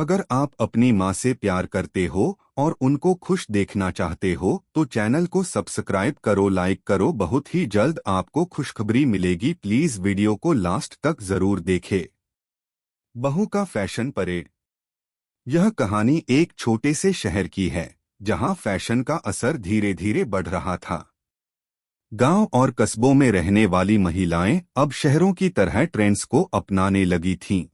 अगर आप अपनी माँ से प्यार करते हो और उनको खुश देखना चाहते हो तो चैनल को सब्सक्राइब करो, लाइक करो। बहुत ही जल्द आपको खुशखबरी मिलेगी। प्लीज वीडियो को लास्ट तक जरूर देखें। बहू का फैशन परेड। यह कहानी एक छोटे से शहर की है जहां फैशन का असर धीरे धीरे बढ़ रहा था। गांव और कस्बों में रहने वाली महिलाएं अब शहरों की तरह ट्रेंड्स को अपनाने लगी थीं।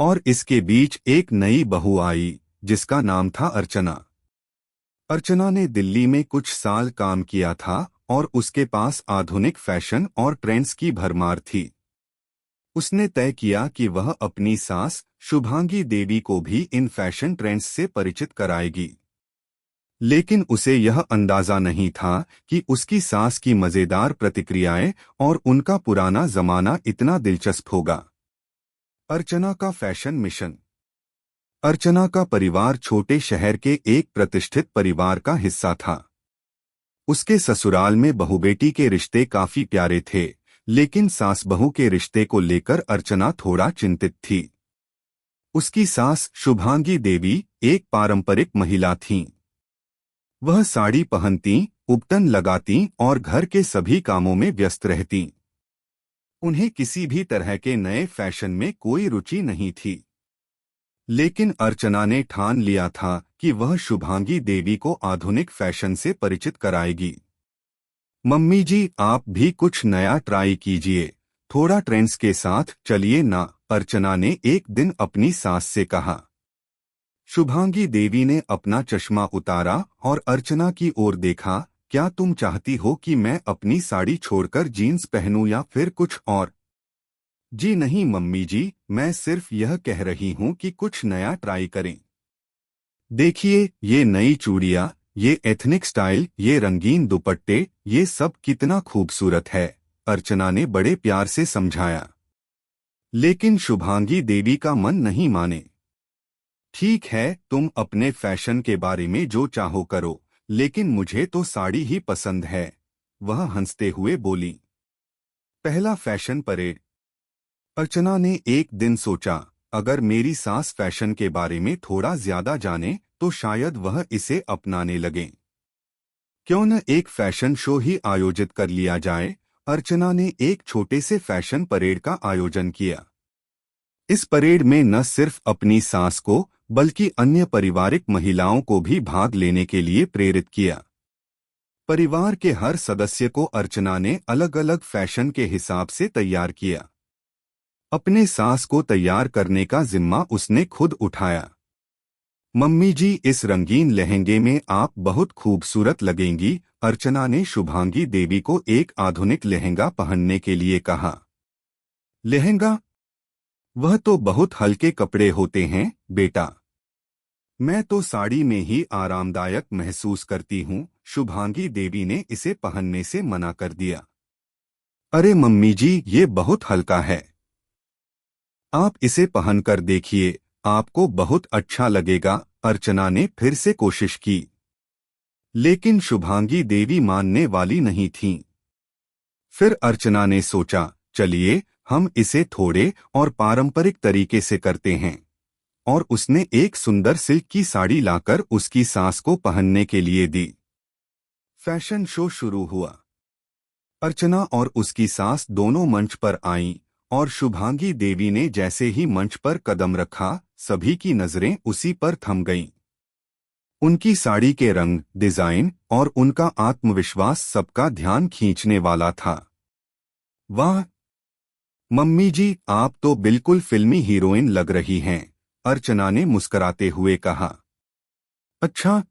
और इसके बीच एक नई बहू आई जिसका नाम था अर्चना। अर्चना ने दिल्ली में कुछ साल काम किया था और उसके पास आधुनिक फैशन और ट्रेंड्स की भरमार थी। उसने तय किया कि वह अपनी सास शुभांगी देवी को भी इन फैशन ट्रेंड्स से परिचित कराएगी। लेकिन उसे यह अंदाजा नहीं था कि उसकी सास की मजेदार प्रतिक्रियाएं और उनका पुराना जमाना इतना दिलचस्प होगा। अर्चना का फैशन मिशन। अर्चना का परिवार छोटे शहर के एक प्रतिष्ठित परिवार का हिस्सा था। उसके ससुराल में बहू बेटी के रिश्ते काफी प्यारे थे, लेकिन सास बहू के रिश्ते को लेकर अर्चना थोड़ा चिंतित थी। उसकी सास शुभांगी देवी एक पारंपरिक महिला थीं। वह साड़ी पहनती, उपटन लगाती और घर के सभी कामों में व्यस्त रहतीं। उन्हें किसी भी तरह के नए फैशन में कोई रुचि नहीं थी। लेकिन अर्चना ने ठान लिया था कि वह शुभांगी देवी को आधुनिक फैशन से परिचित कराएगी। मम्मी जी, आप भी कुछ नया ट्राई कीजिए, थोड़ा ट्रेंड्स के साथ चलिए ना, अर्चना ने एक दिन अपनी सास से कहा। शुभांगी देवी ने अपना चश्मा उतारा और अर्चना की ओर देखा। क्या तुम चाहती हो कि मैं अपनी साड़ी छोड़कर जीन्स पहनूं या फिर कुछ और? जी नहीं मम्मी जी, मैं सिर्फ यह कह रही हूं कि कुछ नया ट्राई करें। देखिए, ये नई चूड़ियां, ये एथनिक स्टाइल, ये रंगीन दुपट्टे, ये सब कितना खूबसूरत है, अर्चना ने बड़े प्यार से समझाया। लेकिन शुभांगी देवी का मन नहीं माने। ठीक है, तुम अपने फैशन के बारे में जो चाहो करो, लेकिन मुझे तो साड़ी ही पसंद है, वह हंसते हुए बोली। पहला फैशन परेड। अर्चना ने एक दिन सोचा, अगर मेरी सास फैशन के बारे में थोड़ा ज्यादा जाने तो शायद वह इसे अपनाने लगे। क्यों न एक फैशन शो ही आयोजित कर लिया जाए। अर्चना ने एक छोटे से फैशन परेड का आयोजन किया। इस परेड में न सिर्फ अपनी सास को बल्कि अन्य पारिवारिक महिलाओं को भी भाग लेने के लिए प्रेरित किया। परिवार के हर सदस्य को अर्चना ने अलग अलग फैशन के हिसाब से तैयार किया। अपने सास को तैयार करने का जिम्मा उसने खुद उठाया। मम्मी जी, इस रंगीन लहंगे में आप बहुत खूबसूरत लगेंगी, अर्चना ने शुभांगी देवी को एक आधुनिक लहंगा पहनने के लिए कहा। लहंगा? वह तो बहुत हल्के कपड़े होते हैं बेटा। मैं तो साड़ी में ही आरामदायक महसूस करती हूँ, शुभांगी देवी ने इसे पहनने से मना कर दिया। अरे मम्मी जी, ये बहुत हल्का है, आप इसे पहनकर देखिए, आपको बहुत अच्छा लगेगा, अर्चना ने फिर से कोशिश की। लेकिन शुभांगी देवी मानने वाली नहीं थीं। फिर अर्चना ने सोचा, चलिए हम इसे थोड़े और पारंपरिक तरीके से करते हैं, और उसने एक सुंदर सिल्क की साड़ी लाकर उसकी सास को पहनने के लिए दी। फैशन शो शुरू हुआ। अर्चना और उसकी सास दोनों मंच पर आईं और शुभांगी देवी ने जैसे ही मंच पर कदम रखा, सभी की नजरें उसी पर थम गईं। उनकी साड़ी के रंग, डिजाइन और उनका आत्मविश्वास सबका ध्यान खींचने वाला था। वाह मम्मी जी, आप तो बिल्कुल फिल्मी हीरोइन लग रही हैं, अर्चना ने मुस्कुराते हुए कहा। अच्छा,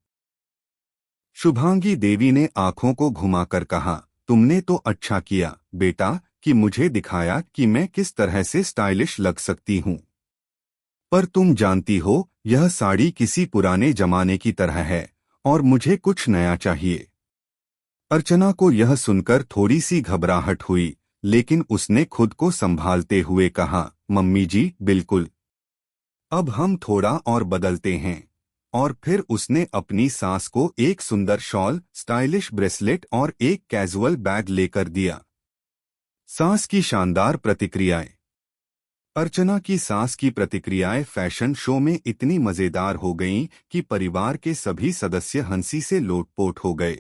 शुभांगी देवी ने आंखों को घुमाकर कहा, तुमने तो अच्छा किया बेटा कि मुझे दिखाया कि मैं किस तरह से स्टाइलिश लग सकती हूँ। पर तुम जानती हो, यह साड़ी किसी पुराने जमाने की तरह है और मुझे कुछ नया चाहिए। अर्चना को यह सुनकर थोड़ी सी घबराहट हुई, लेकिन उसने खुद को संभालते हुए कहा, मम्मी जी बिल्कुल, अब हम थोड़ा और बदलते हैं। और फिर उसने अपनी सास को एक सुंदर शॉल, स्टाइलिश ब्रेसलेट और एक कैजुअल बैग लेकर दिया। सास की शानदार प्रतिक्रियाएं। अर्चना की सास की प्रतिक्रियाएं फैशन शो में इतनी मजेदार हो गईं कि परिवार के सभी सदस्य हंसी से लोटपोट हो गए।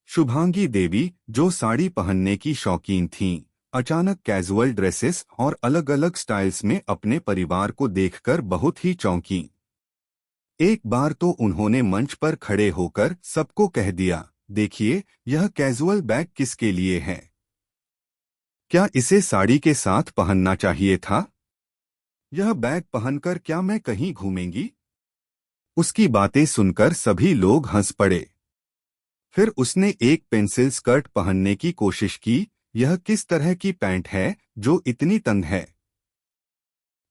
शुभांगी देवी, जो साड़ी पहनने की शौकीन थीं, अचानक कैजुअल ड्रेसेस और अलग अलग स्टाइल्स में अपने परिवार को देखकर बहुत ही चौंकीं। एक बार तो उन्होंने मंच पर खड़े होकर सबको कह दिया, देखिए, यह कैजुअल बैग किसके लिए है? क्या इसे साड़ी के साथ पहनना चाहिए था? यह बैग पहनकर क्या मैं कहीं घूमेंगी? उसकी बातें सुनकर सभी लोग हंस पड़े। फिर उसने एक पेंसिल स्कर्ट पहनने की कोशिश की। यह किस तरह की पैंट है जो इतनी तंग है?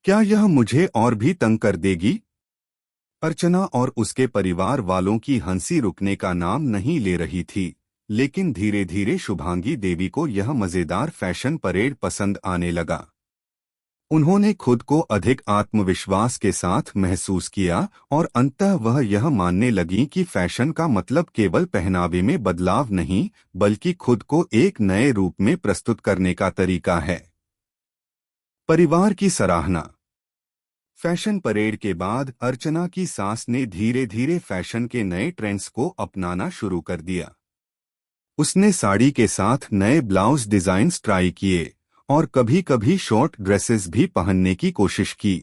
क्या यह मुझे और भी तंग कर देगी? अर्चना और उसके परिवार वालों की हंसी रुकने का नाम नहीं ले रही थी, लेकिन धीरे धीरे शुभांगी देवी को यह मजेदार फैशन परेड पसंद आने लगा। उन्होंने खुद को अधिक आत्मविश्वास के साथ महसूस किया और अंततः वह यह मानने लगी कि फैशन का मतलब केवल पहनावे में बदलाव नहीं, बल्कि खुद को एक नए रूप में प्रस्तुत करने का तरीका है। परिवार की सराहना। फैशन परेड के बाद अर्चना की सास ने धीरे धीरे फैशन के नए ट्रेंड्स को अपनाना शुरू कर दिया। उसने साड़ी के साथ नए ब्लाउज डिजाइन्स ट्राई किए और कभी कभी शॉर्ट ड्रेसेस भी पहनने की कोशिश की।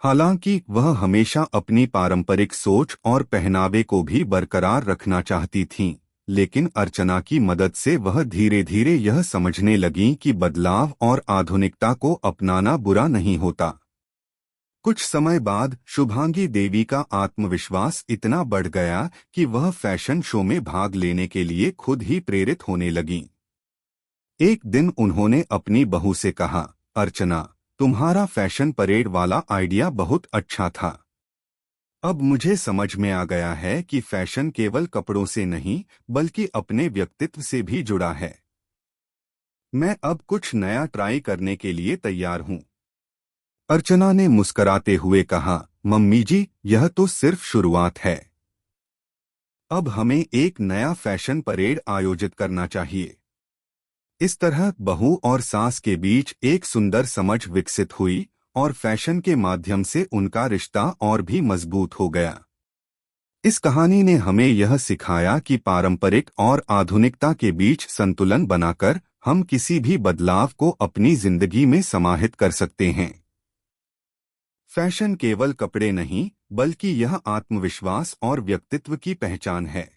हालांकि वह हमेशा अपनी पारंपरिक सोच और पहनावे को भी बरकरार रखना चाहती थीं, लेकिन अर्चना की मदद से वह धीरे धीरे यह समझने लगीं कि बदलाव और आधुनिकता को अपनाना बुरा नहीं होता। कुछ समय बाद शुभांगी देवी का आत्मविश्वास इतना बढ़ गया कि वह फैशन शो में भाग लेने के लिए खुद ही प्रेरित होने लगीं। एक दिन उन्होंने अपनी बहू से कहा, अर्चना, तुम्हारा फैशन परेड वाला आइडिया बहुत अच्छा था। अब मुझे समझ में आ गया है कि फैशन केवल कपड़ों से नहीं, बल्कि अपने व्यक्तित्व से भी जुड़ा है। मैं अब कुछ नया ट्राई करने के लिए तैयार हूँ। अर्चना ने मुस्कराते हुए कहा, मम्मी जी, यह तो सिर्फ शुरुआत है। अब हमें एक नया फैशन परेड आयोजित करना चाहिए। इस तरह बहू और सास के बीच एक सुंदर समझ विकसित हुई और फैशन के माध्यम से उनका रिश्ता और भी मजबूत हो गया। इस कहानी ने हमें यह सिखाया कि पारंपरिक और आधुनिकता के बीच संतुलन बनाकर हम किसी भी बदलाव को अपनी जिंदगी में समाहित कर सकते हैं। फैशन केवल कपड़े नहीं, बल्कि यह आत्मविश्वास और व्यक्तित्व की पहचान है।